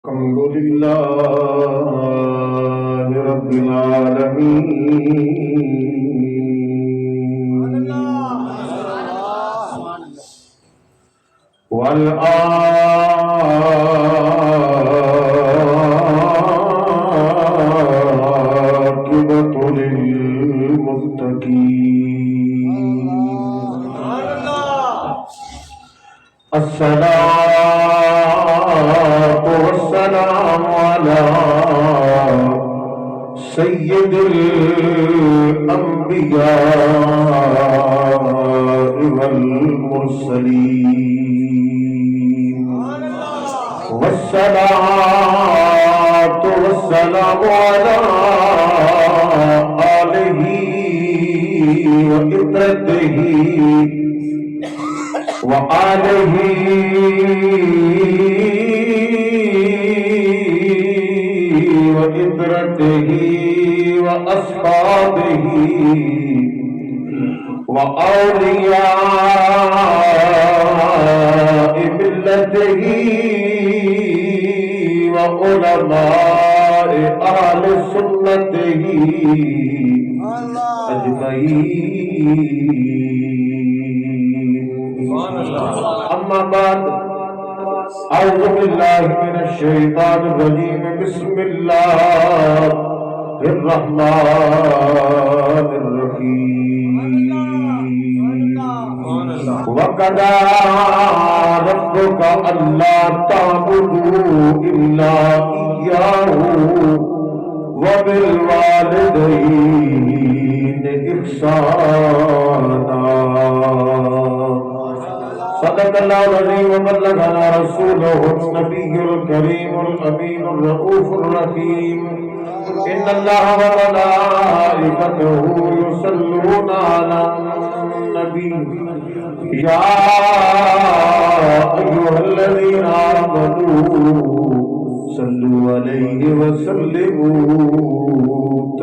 الحمد لله رب العالمين والعاقبة للمتقين الصلاة والسلام على سيد الأنبياء والمرسلين والصلاة والسلام على آله وإطرته وآله وإطرته وأصحابه وأولياء ملته وعلماء أهل سنته أجمعين. أما بعد، أعوذ بالله من الشيطان الرجيم. بسم الله الرحمن الرحيم. وقضى ربك ألا تعبدوا إلا إياه وبالوالدين إحسانا. صدق الله العظيم وبلغنا رسوله النبي الكريم الأمين الرؤوف الرحيم. إن الله وملائكته يصلون على النبي يا أيها الذين آمنوا صلوا عليه وسلموا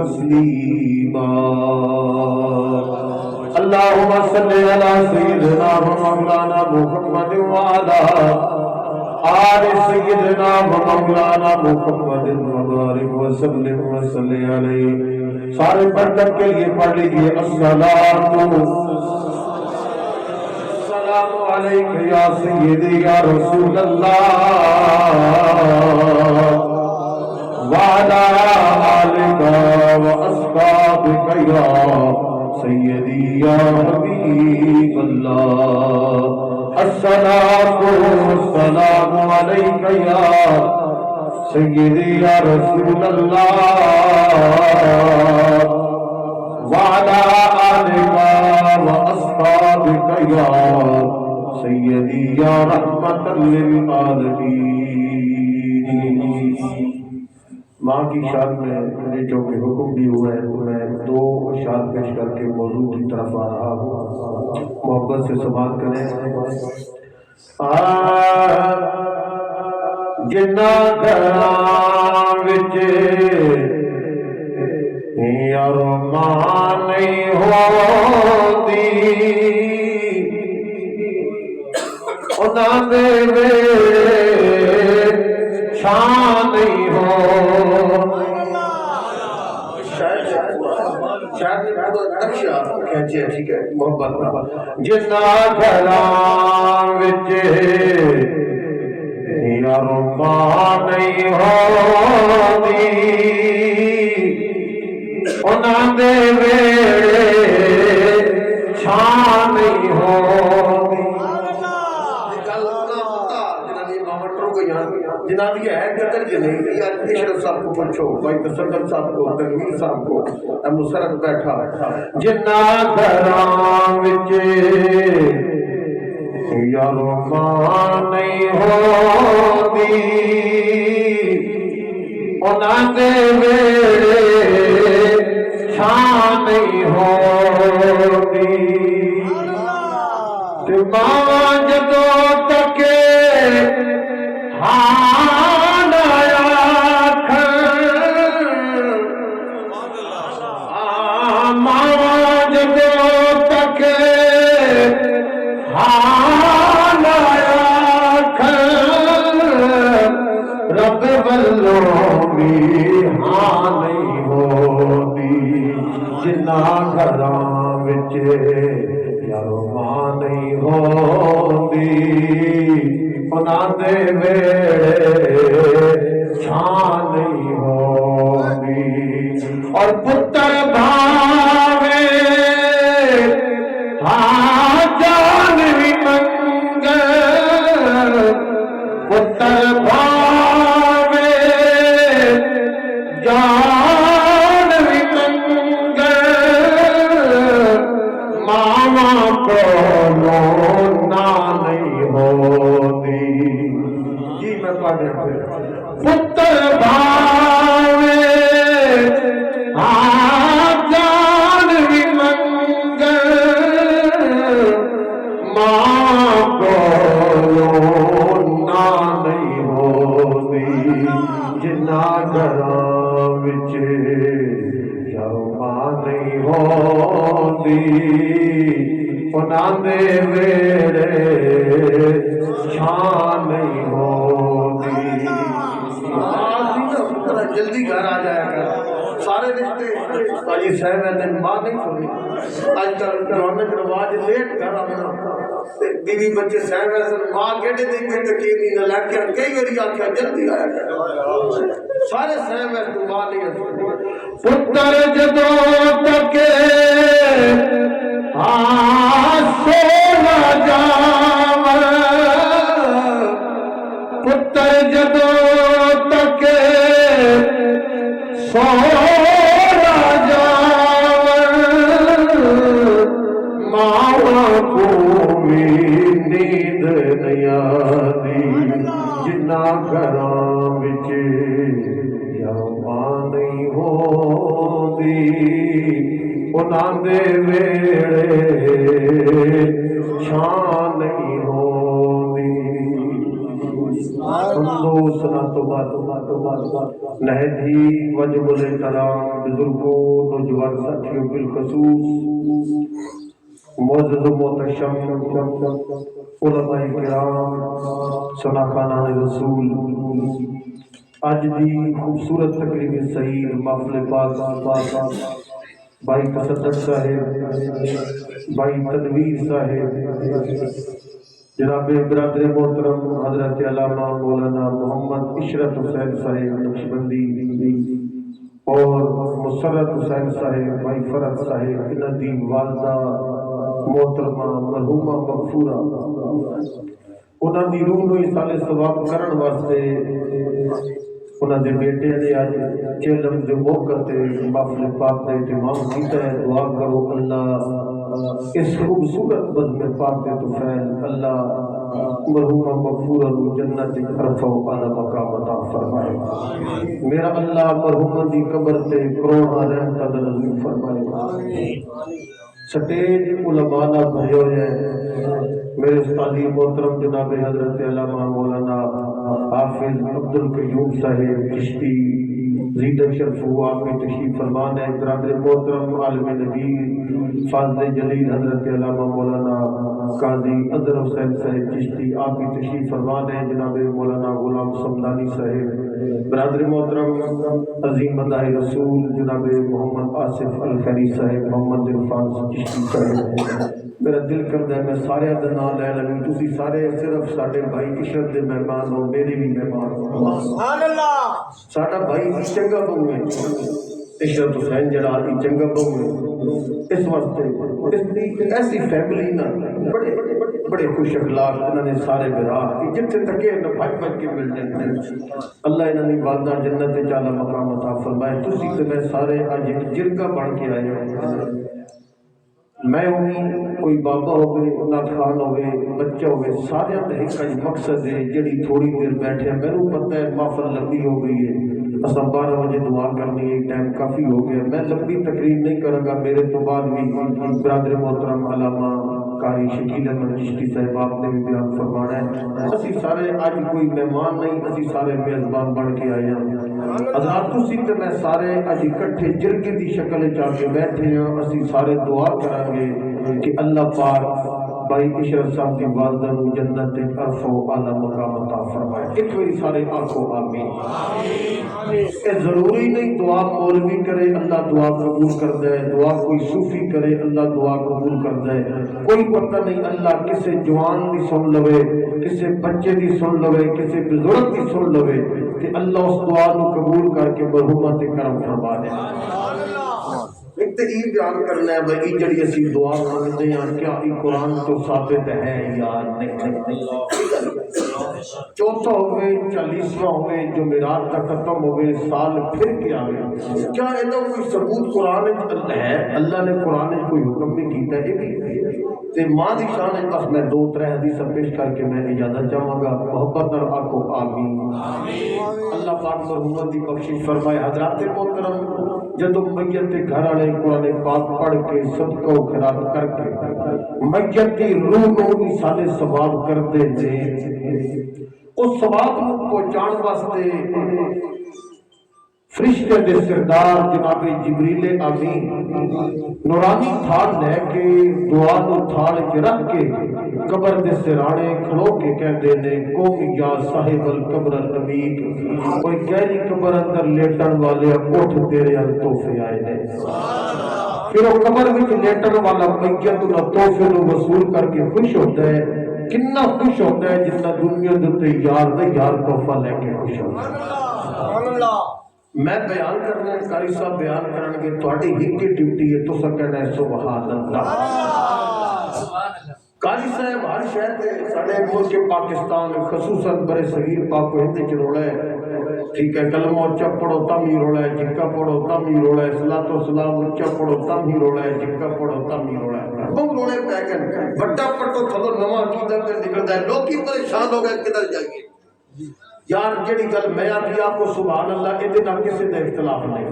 تسليما. اللهم صل على سيدنا ومولانا محمد وعلى آل سيدنا ومولانا محمد وبارك وسلم وصلی علیہ. سارے برکت کے لیے پڑھ لیجیے السلام علیک یا سیدی یا رسول اللہ وعلى آلك وأصحابك يا سيدي يا حبيب الله. الصلاة والسلام عليك يا سيدي يا رسول الله وعلى آلك وأصحابك يا سيدي يا رحمة للعالمين. ماں کی شان میں مجھے جو کہ حکم بھی ہوا ہے تو میں دو اشعار پیش کر کے موضوع کی طرف آ رہا ہوں. محبت سے سماعت کریں. جنہ گھراں وچ یارو ماں نہیں ہوندی انہاں دے شان نہیں ہو. محبت جنا گھراں وچ یارو ماں نہیں ہوندی انہاں دے ویڑے چھان نہیں ہوندی. جناب یہ ہے قدر کے نہیں. اشرف صاحب کو پوچھو، بھائی تصدق صاحب کو، تنویر صاحب کو، مسرت بیٹھا. جنہ گھراں وچ یارو ماں نہیں ہوندی انہاں دے ویڑے چھان نہیں ہوندی. تے ماں جدوں تک ہاں ماں جدوں تک ہاں رب والوں بھی ہاں نہیں ہوندی جنہ گھراں وچ یارو ماں نہیں ہوندی انہاں دے ویڑے چھاں نہیں ہوندی اور پتر بھاوے ہاں جان بھی منگے پتر بھاوے جان بھی منگے ماما کولوں نہ نہیں ہوندی جی میں پڑھ رہا ہوں پتر بھاوے ہاں جان بھی منگے ماں کولوں نہ نہیں ہوندی جنہ گھراں وچ یارو ماں نہیں ہوندی انہاں دے ویڑے چھاں نہیں ہوندی جلدی گھر آ جایا کر سارے رشتے آج صاحب ہے ماں نہیں چھوڑی آج کل جوانوں کے رواج لیٹ گھر آنا بیوی بچے صاحب ہے ماں کہتے تھے کہ تکیلی نہ لگ کے کئی باری آکھیا جلدی آیا کر سارے صاحب ہے تو ماں نہیں چھوڑی پتر جدوں تک سونا جاوے پتر جدوں تک سونا جاوے ماں کو بھی نیند نہیں آندی جنہ گھراں وچ یارو ماں نہیں ہوندی انہاں دے ویڑے چھاں نہیں ہوندی نہدی وجب الاحترام بزرگوں نوجوان ساتھیوں بالخصوص معزز و محتشم علماء کرام شناخانان رسول آج دی خوبصورت تقریب سعید محفل پاک بھائی تصدق صاحب بھائی تدویر صاحب جناب برادر محترم حضرت علامہ مولانا محمد عشرت حسین صاحب نقشبندی اور مسرت حسین صاحب بھائی فرد صاحب انہاں دی والدہ محترمہ مرحومہ مغفورہ انہاں دی روح نو ایصال ثواب کرن واسطے انہاں دے بیٹے نے آج چہلم دے موقع تے محفل پاک دا اہتمام کیتا ہے دعا کرو اللہ اس خوبصورت بزم پاک دے طفیل اللہ مرحومہ مغفورہ نو جنت عرفہ و اعلی مقام عطا فرمائے میرا اللہ مرحومہ دی قبر تے کروڑاں رحمتاں دا نزول فرمائے سٹیج علماء نہ بھرے ہوئے ہیں میرے استادی محترم جناب حضرت علامہ مولانا حافظ عبدالقیوم صاحب چشتی زیدہ شرف ہوا آپ کی تشریف فرمان ہے برادر محترم عالم نبی فاضل جلیل حضرت علامہ مولانا قاضی اظہر حسین صاحب چشتی آپ کی تشریف فرمان ہے جناب مولانا غلام سمدانی صاحب برادر محترم عظیم مداح رسول جناب محمد آصف الخیری صاحب محمد عرفان چشتی صاحب میرا دل کرتا ہے میں سارے دا نام لے لوں تسی سارے صرف ساڈے بھائی عشرت دے مہمان ہو میرے بھی مہمان ہو سبحان اللہ ساڈا بھائی چنگا بہو ہے عشرت حسین جلال دی چنگا بہو ہے اس واسطے اس دی ایسی فیملی نہ بڑے خوش اخلاق انہوں نے سارے برا جتنے تکے نہ بھائی بھائی کے مل جاتے ہیں اللہ انہوں نے والدہ جنت چالا مقام عطا فرمائے تسی تے میں سارے آج ایک جرگہ بن کے آئے ہیں میں ہوئی کوئی بابا ہوئے نات خان ہوئے بچہ ہوئے سارے ایک مقصد ہے جڑی تھوڑی دیر بیٹھے ہیں میں نے پتہ ہے محفل لمبی ہو گئی ہے اصلا 12 بجے دعا کرنی ہے ٹائم کافی ہو گیا میں لمبی تقریر نہیں کروں گا میرے تو بعد بھی برادر محترم علامہ قاری شکیل احمد چشتی صاحب آپ نے بھی بیان فرمانا ہے اسی سارے آج کوئی مہمان نہیں اسی سارے میزبان بن کے آئے ہیں حضرات تسی تے میں سارے اج اکٹھے جرگے دی شکل چ کے بیٹھے ہیں اسی سارے دعا کریں گے کہ اللہ پاک بھائی اشرف صاحب کی والدہ نو جنت عرف و اعلی مقام عطا فرمائے. ایک باری سارے آنکھوں آمین. یہ ضروری نہیں دعا مولوی کرے اللہ دعا قبول کر دے، دعا کوئی صوفی کرے اللہ دعا قبول کر دے. کوئی پتہ نہیں اللہ کسے جوان دی سن لوے، کسے بچے دی سن لوے، کسے بزرگ دی سن لوے کہ اللہ اس دعا نو قبول کر کے مرحومت کرم فرما دے. ایک تو یہ بیان کرنا ہے بھائی جڑی اسی دعا مانگتے ہیں کیا یہ قرآن تو ثابت ہے یا نہیں. چوتھا ہوئے 40واں ہوئے جمعرات کا ختم ہوئے سال پھر کیا ہوئے، کیا یہ کوئی ثبوت قرآن ہے؟ اللہ نے قرآن کوئی حکم بھی کیتا ہے بھی تے ماں دی شان ہے. بس میں 2-3 حدیث پیش کر کے میں اجازت چاہوں گا. محبت اور آنکھوں آمین. اللہ پاک مرحومت دی بخشش فرمائے. حضرات محترم جدو میت کے گھر والے قرآن پاک پڑھ کے صدقہ و خیرات کر کے میت کی روح کو ایصال ثواب کرتے تھے، اس ثواب کو پہنچان واسطے فرشتے دے سردار جناب جبریل امین نورانی تھال لے کے دعا نو تھال چ رکھ کے قبر دے سرانے کھلو کے کہتے نے قوم یا صاحب القبر العمیق، کوئی گہری قبر اندر لیٹن والے اٹھ تیرے ال تحفے آئے نے. پھر وہ قبر وچ لیٹن والا میت نہ تحفے نو وصول کر کے خوش ہوتا ہے. کتنا خوش ہوتا ہے جتنا دنیا دے یار دے یار تحفہ لے کے خوش ہوتا ہے. سبحان اللہ. میں بیان کرنا ہے، قاری صاحب بیان کرن گے، تہاڈی ایک ہی ڈیوٹی ہے تو کہنا ہے سبحان اللہ. قاری صاحب ہر شہر کے سارے ملک پاکستان خصوصاً برے صغیر پاک و ہند چ رولا ہے. ٹھیک ہے، کلمہ اچا پڑھو تم ہی رولا ہے، جھکا پڑھو تم ہی رولا ہے، صلاۃ و سلام اچا پڑھو تم ہی رولا ہے، جھکا پڑھو تم ہی رولا ہے. بہت روڑے پہ گئے، بڑا پٹو تھلو نواں عقیدہ پہ نکلتا ہے. لوگ ہی پریشان ہو گئے کدھر جائیے. یار جڑی گل میں آتی آپ کو سبحان اللہ یہ نہ کسی کا اختلاف نہیں.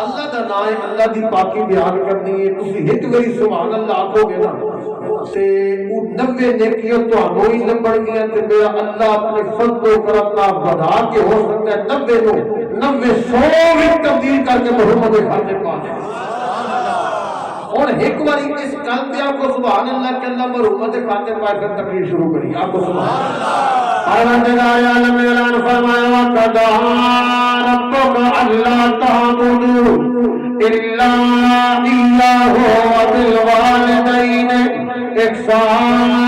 اللہ کا نام ہے، اللہ کی پاکی بیان کرنی ہے. تسی ایک باری سبحان اللہ آکھو گے نا تے او 90 نیکیاں تانوں ہی لبھن گیاں تے میرا اللہ اپنے فضل و کرم نال بڑھا کے ہو سکتا ہے 90 نو 90 100 وچ تبدیل کر کے محمد خاطر پا دے. اور ایک باری اس کل پہ آپ کو سبحان اللہ کے اللہ مرحومت خاطر پا کر تقریر شروع کری. آپ کو سبحان اللہ. پروردگار عالم اعلان فرمایا وَقَضَىٰ رَبُّكَ أَلَّا تَعْبُدُوا إِلَّا إِيَّاهُ وَبِالْوَالِدَيْنِ إِحْسَانًا.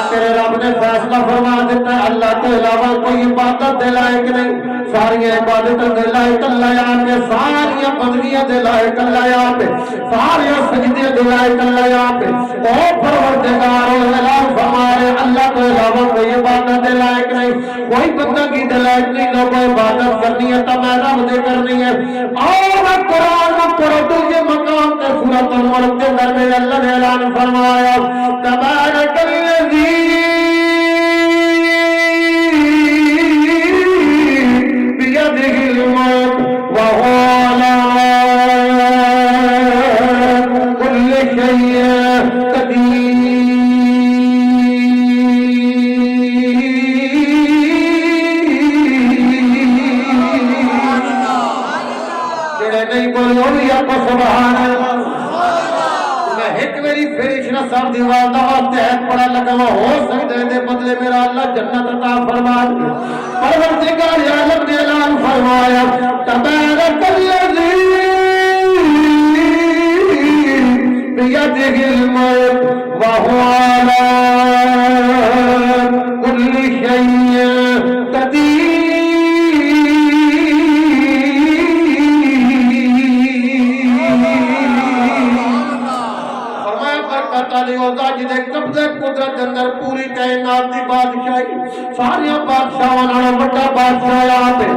تیرے رب نے فیصلہ فرما دیتا ہے اللہ کے علاوہ کوئی عبادت دے لائق نہیں. ساری عبادت دے لائق اللہ آپ ہے، ساری بندگیاں دے لائق اللہ آپ ہے، ساری سجدے دے لائق اللہ آپ ہے. او پروردگار اعلان فرمائے اللہ کے علاوہ کوئی عبادت دے لائق نہیں، کوئی بندگی دے لائق نہیں. لوگوں عبادت کرنی ہے تو میں رب دے کرنی ہے. اور قرآن پڑھو تو یہ مقام تے سورۃ الملک کے اندر میں اللہ نے اعلان فرمایا تبارک الذی بِيَدِهِ الْمُلْكُ وَهُوَ عَلَىٰ كُلِّ شَيْءٍ قَدِيرٌ. جڑے نہیں بولو بھی آپ سبحان اللہ. میں ایک میری پھر اشرف صاحب دی والدہ واسطے ہے بڑا لگا ہوا ہو سکتا ہے بدلے میرا اللہ جنت عطا فرما دے. پروردگار عالم نے اعلان فرمایا تبارک الذی بیدہ الملک وہو علی کل شیء قدیر. جدے قبضے قدرت اندر پوری کائنات دی بادشاہی سارے بادشاہاں نال بڑا بادشاہ آپ ہے.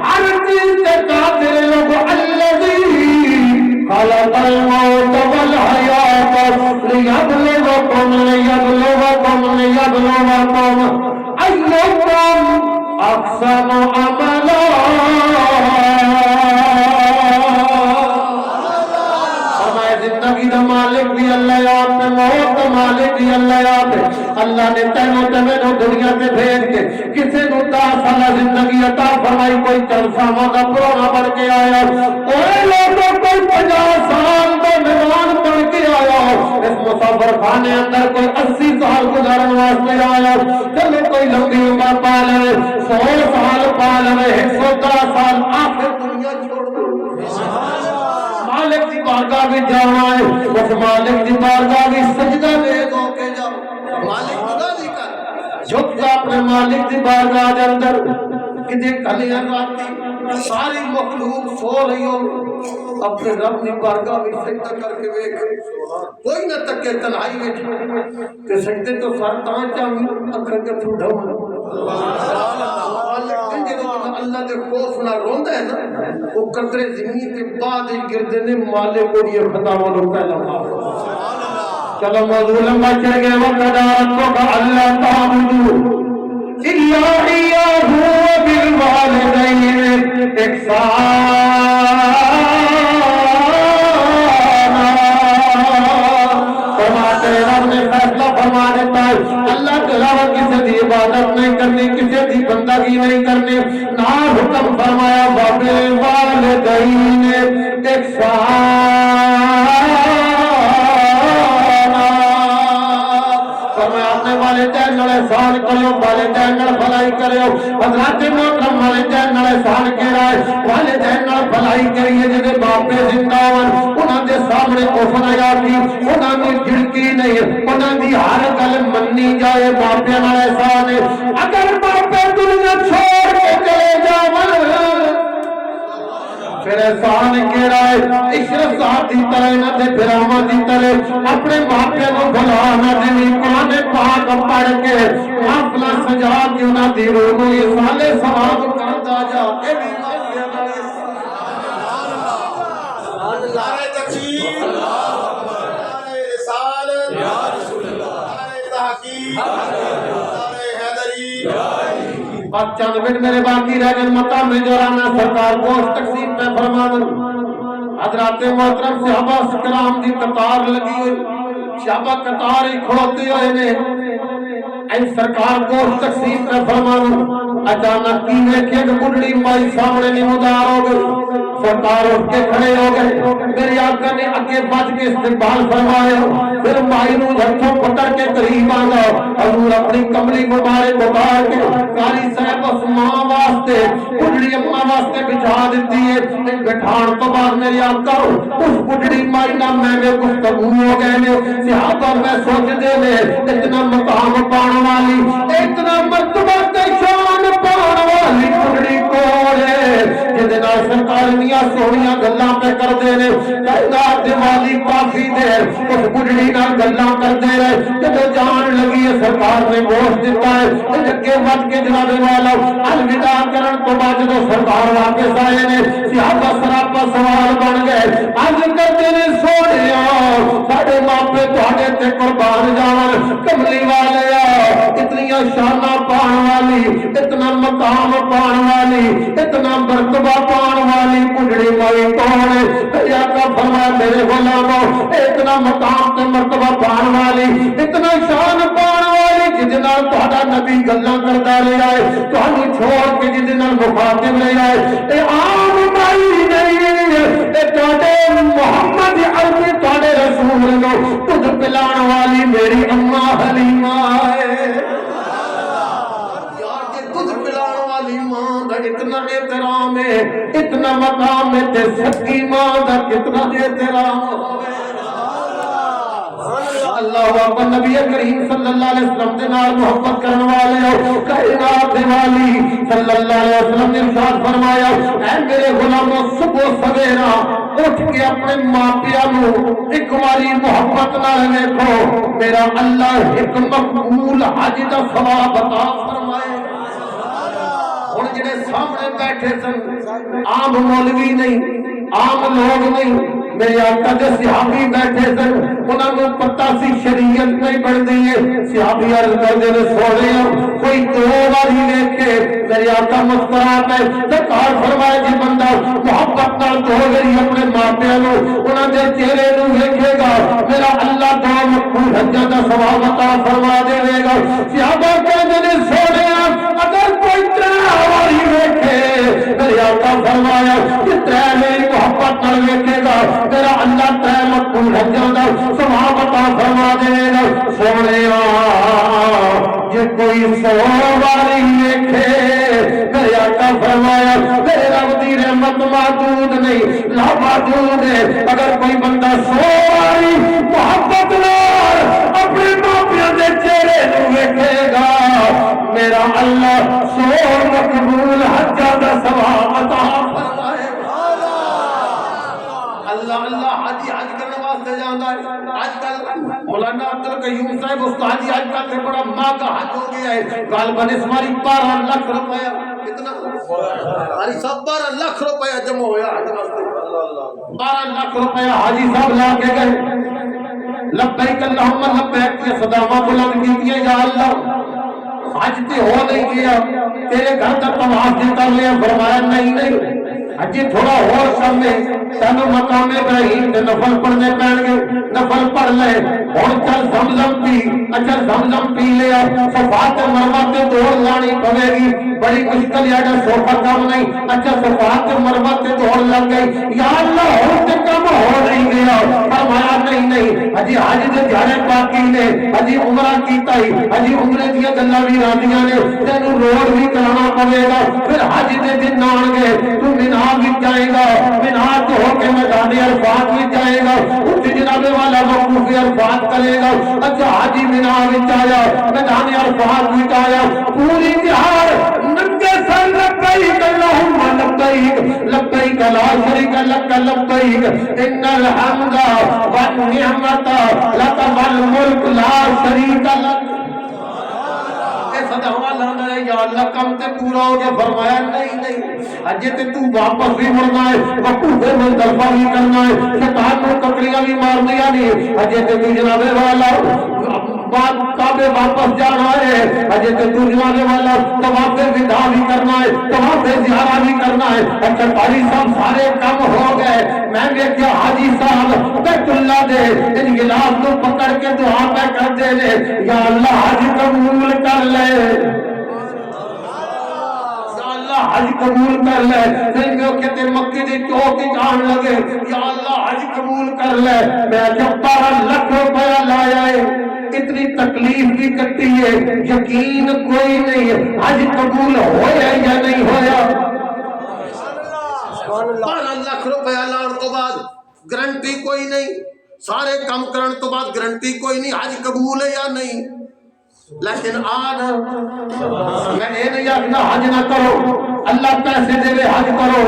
ہر چیز تے قادر لوگ الذی خلق الموت والحیات لیبلوکم ایکم احسن عملا. زندگی دا مالک بھی اللہ آپ میں، موت کا مالک مالک ہی اللہ آپ ہے. اللہ نے تینوں تے مینوں دنیا تے بھیج کے کسے نوں 10 سالہ زندگی عطا فرمائی, کوئی 4 سالوں دا پرونا بن کے آیا, اوے لوگوں کوئی 50 سال دا مہمان بن کے آیا, اس مسافر خانے اندر کوئی 80 سال گزارن واسطے آیا, چلو کوئی لمبی عمر پا لے, 100 سال پا لے, 110 سال, آخر دنیا چھوڑ دو. مالک دی بارگاہ میں جانا ہے, اس مالک دی بارگاہ میں سجدہ دے دو کے جاؤ. مالک خدا دی کر جھک جا اپنے مالک دی بارگاہ دے اندر. کدے کلیاں راتی ساری مخلوق سو رہی ہو, اپنے رب دی بارگاہ میں سجدہ کر کے دیکھ, کوئی نہ تکے تنہائی میں تے سجدے تو سر تاں چاہیے اکھر کے تھو ڈھو. اللہ دے خوف نہ روندا ہے نا, وہ قدرے زمین تے بعد گردے نے مالک کو یہ خطاواں نو پہلا چلو موضوع لمبا چل گیا. وقت ربک اللہ تعبدوا الا اياه وبالوالدين احسانا. رب نے فیصلہ فرما دیتا ہے اللہ کے علاوہ کسی کی عبادت نہیں کرنی, کسی کی بندگی نہیں کرنی. نہ حکم فرمایا وبالوالدین احسانا, اپنے والدین نال احسان کرو, والدین نال بھلائی کرو. حضرات محترم والدین نال احسان کیڑا ہے, والدین نال بھلائی کریے جے باپ زندہ ہون, انہاں دے سامنے کفر نہ کی, انہاں دی جھڑکی نہیں, انہاں دی ہر گل مننی جائے. باپ نال احسان ہے, اگر باپ دنیا چھوڑ کے چلے جاون پھر احسان کیڑا ہے, عشرت صاحب دی طرح نہ تے بھراواں دی طرح اپنے ماپیاں نو بھلا نہ دیویں. قرآن پاک پڑھ کے محفل سجا کے انہاں دی روح نو ایصال ثواب کردا جا. اے بھی ماپیاں نال سبحان اللہ, نعرہ تکبیر, نعرہ رسالت, یا رسول اللہ, نعرہ تحقیق, نعرہ حیدری. بس چند منٹ میرے باقی رہ گئے. مقام جورانا سرکار گوشت تقسیم میں فرما دیں. حضرات محترم صحابہ کرام دی قطار لگی ہوئی, صحابہ قطار ہی کھڑوتے ہوئے نے, اے سرکار گوشت تقسیم میں فرما دیں. اچانک کی دیکھے کہ بڑھڑی مائی سامنے نمودار ہو گئی. سرکار اٹھ کے کھڑے ہو گئے, میری آقا نے اگے بچ کے استقبال فرمایا. پھر مائی نو ہتھوں پکڑ کے قریب آیا. حضور اپنی کملی مبارک اتار کے قاری صاحب اس ماں واسطے, بڑھڑی اماں واسطے بچھا دیتی ہے. بٹھان تو بعد میری آقا اس بڑھڑی مائی نہ میں گفتگو ہو گئے نے. صحابہ میں سوچتے نے اتنا مقام پان والی, اتنا مرتبہ تے شان پان والی بڑھڑی کون ہے جدے نال سرکار میاں سونیاں گلاں پہ کردے نے. کائنات دے والی کافی دیر اس بڑھڑی نال گلاں کردے رہے. جدوں جان لگی ہے سرکار نے گوشت دیتا ہے, اگے ود کے جناب والا الوداع کرن تو بعد جدوں سرکار واپس آئے نے, صحابہ سراپا سوال بن گئے. عرض کردے نے سونیا ساڈے ماپے تہاڈے تے قربان جاون, کملی والیا اتنی شاناں پان والی, اتنا مقام پان والی, اتنا مرتبہ پان والی بڑھڑی مائی کون ہے؟ میرے آقا فرمایا میرے غلاموں, اتنا مقام تے مرتبہ پان والی, اتنا شان پان والی جس نال تہاڈا نبی گلاں کردا رہیا ہے, تہانوں چھوڑ کے جس نال مخاطب رہیا ہے. اے عام مائی نہیں, اے تہاڈے محمد عربی تہاڈے رسول نو دودھ پلان والی میری اماں حلیمہ ہے. اتنا احترام ہے, اتنا مقام ہے, تے سکی ماں دا کتنا احترام ہوے. اللہ اکبر. نبی کریم صلی اللہ علیہ وسلم دے نال محبت کرن والے ہو, کائنات دے والی صلی اللہ علیہ وسلم نے ارشاد فرمایا, اے میرے غلاموں صبح سویرا اٹھ کے اپنے ماپیاں نو ایک باری محبت نال ویکھو, میرا اللہ ایک مقبول حج دا ثواب عطا فرمائے. ہن جڑے سامنے بیٹھے سن عام مولوی نہیں, عام لوگ نہیں, میرے آقا دے صحابی بیٹھے سن, انہاں نوں پتہ سی شریعت نہیں بنتی ہے. صحابی عرض کردے نے سونیا کوئی 2 باری ویکھے. میرے آقا مسکرا پے سرکار فرمائے جی بندہ محبت دو گئی اپنے ماپیاں نو انہاں دے چہرے نو ویکھے گا میرا اللہ دو مقبول حجاں دا ثواب عطا فرما دے گا صحابہ کہندے نے سونیا اگر کوئی تیرا واری ویکھے میرے آقا فرمایا کہ تیرے میری محبت نال ویکھے گا میرا اللہ تیرے مقبول حجاں دا ثواب عطا فرما دے گا سونیا جے کوئی 100 واری ویکھے میرے آقا فرمایا میرے رب دی رحمت محدود نہیں لا محدود ہے اگر کوئی بندہ 100 واری محبت نال اپنے ماپیاں دے چہرے نو ویکھے گا میرا اللہ 100 مقبول حجاں دا ثواب عطا فرمائے گا اللہ اللہ حج کرنے واسطے جاندا ہے آج کل مولانا عبد القیوم صاحب استاد جی آج کل سے بڑا مہنگا حج ہو گیا ہے غالباً اس باری 12 لاکھ روپیہ کتنا ہماری سب 12 لاکھ روپیہ جمع ہویا حج واسطے 12 لاکھ روپیہ حاجی صاحب لا کے گئے لبیک اللہم لبیک کی صداواں بلند کیتیاں یا اللہ حج تے ہو نہیں گیا تیرے گھر تک طواف دے کر لیا فرمایا نہیں حجی تھوڑا اور کم ہے تینو مقام ابراہیم تے نفل پڑھنے پڑیں گے نفل پڑھ لے اور چل زمزم پی اچھا زمزم پی لیا صفا تے مروہ تے دوڑ لانی پڑے گی بڑی مشکل ہے سوفا کام نہیں اچھا صفا تے مروہ تے دوڑ لگ گئی یا اللہ اور تے کم ہو نہیں گیا فرمایا نہیں حجی حج دے جانے پاکی نے حجی عمرہ کیتا ہی حجی عمرے دیا گلاں بھی راندیاں نے تینو روڈ بھی کرانا پڑے گا پھر حج دے دن آن گے تو مینا بھی جائے گا مینا تو ہو کے میدان عرفات بھی جائے گا اس جناب والا وقوف عرفات کرے گا اچھا حاجی مینا بھی آیا میدان عرفات بھی آیا پوری تہار ننگے سر لبیک اللہم لبیک لبیک لا شریک لک لبیک ان الحمد والنعمت لک والملک لا شریک لک یا اللہ کم تے پورا ہو گیا فرمایا نہیں اجے تے تو واپس بھی مڑنا ہے وقوف مزدلفہ بھی کرنا ہے شیطان کو ککڑیاں بھی مار دیا نہیں اجے تے تو جناب والا کعبے واپس جانا ہے اجے تے تو جناب والا طواف وداع بھی کرنا ہے طواف زیارہ بھی کرنا ہے اچھا قاری صاحب سارے کام ہو گئے میں دیکھا حاجی صاحب بیت اللہ دے ان گلاس کو پکڑ کے دعا پہ کر دے لے یا اللہ حج قبول کر لے حج قبول کر لے نہیں کہتے مکے دے چوک جان لگے یا اللہ حج قبول کر لے میں جب 12 لاکھ روپیہ لایا ہے اتنی تکلیف بھی کٹی ہے یقین کوئی نہیں حج قبول ہویا یا نہیں ہویا 12 لاکھ روپیہ لان تو بعد گارنٹی کوئی نہیں سارے کام کرن تو بعد گارنٹی کوئی نہیں حج قبول ہے یا نہیں لیکن آج میں نے نہیں آخنا حج نہ کرو اللہ پیسے دے حج کرو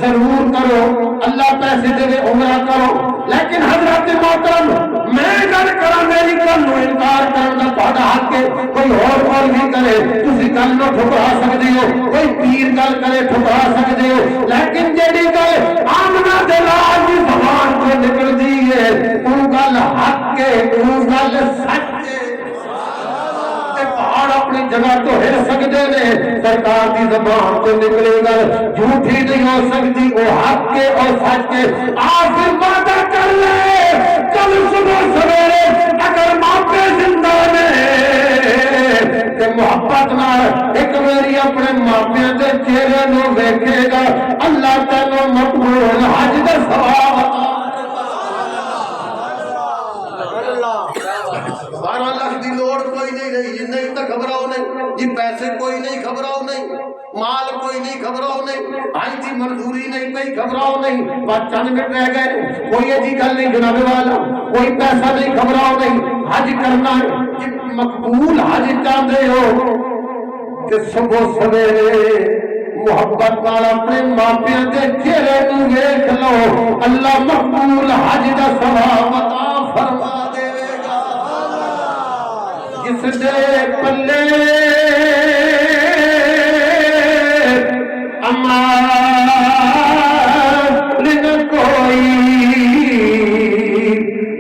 ضرور کرو اللہ پیسے دے عمرہ کرو لیکن حضرت محترم میں گل کرا میری گل نو انکار کرن دا تہاڈا حق ہے کوئی اور بھی کرے تسی گل نو ٹھکرا سکدے ہو کوئی پیر گل کرے ٹھکرا سکدے ہو لیکن جیڑی گل آمنہ دے راز دی زبان تو نکلدی ہے او گل حق ہے او گل سچ ہے پہاڑ اپنی جگہ تو ہل سکتے ہیں سرکار کی زبان تو نکلے گا جھوٹی نہیں ہو سکتی وہ حق کے اور سچ کے آخر وعدہ کر لے کل صبح سویرے اگر ماپے زندہ نے کہ محبت نہ ایک میری اپنے ماپے دے چہرے نو دیکھے گا اللہ تینوں مقبول حج دے ثواب عطا 12 لاکھ دی لوڑ کوئی نہیں رہی نہیں تو گھبراؤ نہیں جی پیسے کوئی نہیں گھبراؤ نہیں مال کوئی نہیں گھبراؤ نہیں آئی تھی منظوری نہیں پئی گھبراؤ نہیں بات چند منٹ رہ گئے کوئی ایسی گل نہیں جناب والا کوئی پیسہ نہیں گھبراؤ نہیں حج کرنا ہے جی مقبول حج چاہتے ہو کہ صبح سویرے محبت نال اپنے ماپیاں دے چہرے نو ویکھ لو اللہ مقبول حج دا ثواب عطا فرما دے گا جس دے پلے امال نہ کوئی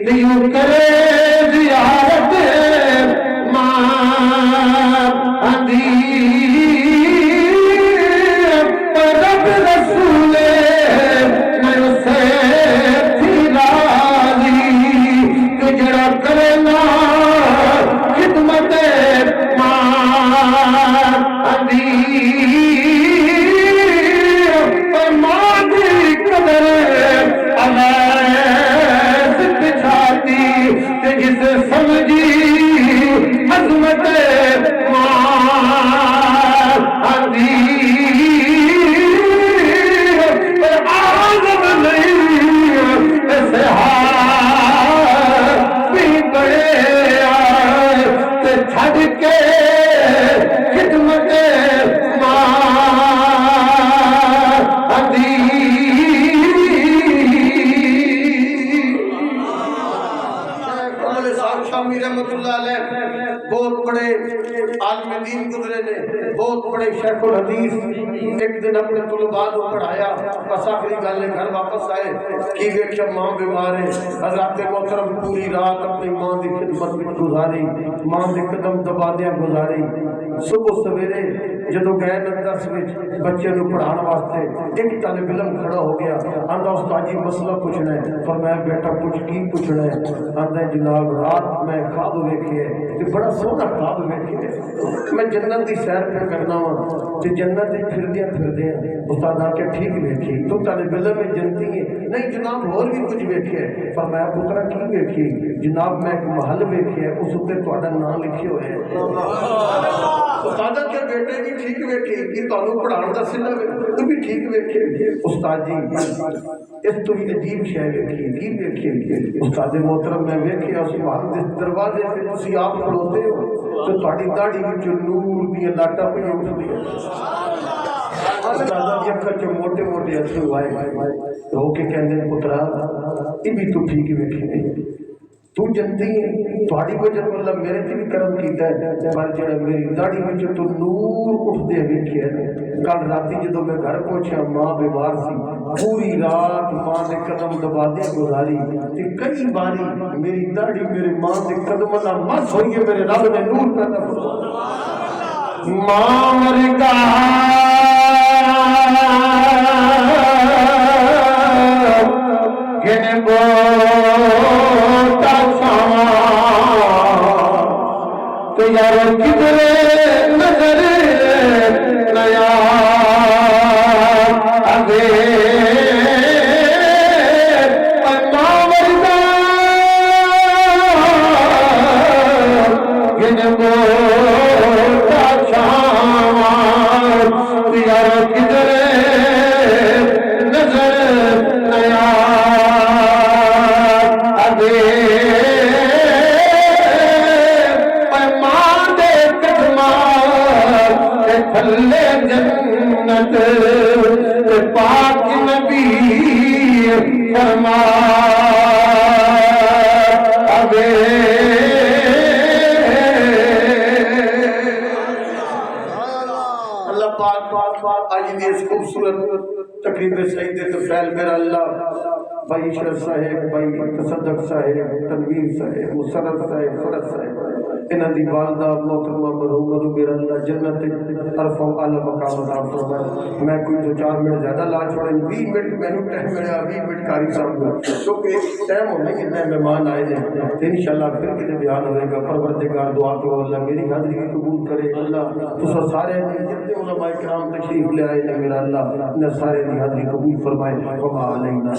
دیو کرے زیارت ماں اندھی رب رسول خدمت آندھی آزم نہیں ایسے بھی بڑے آئے تے چھڑ کے خدمت آندھی شامی رحمت اللہ علیہ بہت بڑے عالم دین گزرے نے، بہت بڑے شیخ الحدیث. ایک دن اپنے طلباء کو پڑھایا، بس آخری گل گھر واپس آئے کی ویکھیا ماں بیمار ہے. حضرات محترم پوری رات اپنی ماں کی خدمت میں گزاری، ماں کے قدم دبادیاں گزاری. صبح سویرے جدو گئے درس بچے کو پڑھانے واسطے ایک طالب علم کھڑا ہو گیا، آندا استاد جی مسئلہ پوچھنا ہے. فرمایا بیٹا پوچھ کی پوچھنا ہے؟ آندا جناب رات میں خواب ویکھے تے بڑا سونا خواب ویکھے میں جنت دی سیر پہ کرنا وا تے جنت دے پھردیاں استاد آ کے ٹھیک ویکھی تو طالب علم میں جنتی ہے. نہیں جناب اور بھی کچھ ویکھے. فرمایا پترا کی ویکھی؟ جناب میں ایک محل ویکھے اس تے تہاڈا نام لکھے ہوئے ہے. استاد کے بیٹے بھی ٹھیک ویکھی کہ تانوں پڑھان دا سلا تو بھی ٹھیک ویکھے. استاد جی اس تو بھی عجیب شے ویکھی کی ویکھی؟ استاد محترم میں ویکھیا اس محل دے دروازے تے تسی آپ کھڑوتے ہو تو تہاڈی داڑھی وچ نور دی لاٹاں پئی اٹھدیاں. استاد دی اکھاں چ موٹے موٹے اثر آئے ہو کے کہندے پترا یہ بھی تو ٹھیک ویکھی تو جنتی ہے تہاڈی وجہ تو اللہ میرے تے بھی کرم کیتا ہے پر جڑا میری داڑھی وچ تو نور اٹھدے ویکھیا. کل راتی جدوں میں گھر پہنچیا ماں بیمار سی، پوری رات ماں دے قدم دبادے گزاری تے کئی باری میری داڑھی میرے ماں دے قدماں نال مس ہوئی ہے. میرے رب نے نور پیدا فرمایا. ماں مرگا گن بوتا تو یار کدھرے نظر نیا ابے ماں مرگا گن بوتا تو یار کدھرے نظر نیا تھلے جنت پاک نبی فرما ابے اللہ پاک آج اس خوبصورت تقریب سعید فیل میرا اللہ بھائی اشرف صاحب، بھائی تصدق صاحب، تنویر صاحب، مسرت صاحب، فرد صاحب انہاں دی والدہ محترمہ مرحوم میرا اللہ جنت عرف و اعلی مقام عطا فرمائے. میں کوئی دو چار منٹ زیادہ لا چھوڑے 20 منٹ مینوں ٹائم ملیا 20 منٹ قاری صاحب کو کیونکہ ٹائم ہونے کتنے مہمان آئے ہیں انشاءاللہ پھر کتنے بیان ہوئے گا. پروردگار دعا کرو اللہ میری حاضری کی قبول کرے. اللہ تسا سارے جتنے علماء کرام تشریف لے آئے ہیں میرا اللہ انہیں سارے دی حاضری قبول فرمائے. وما علینا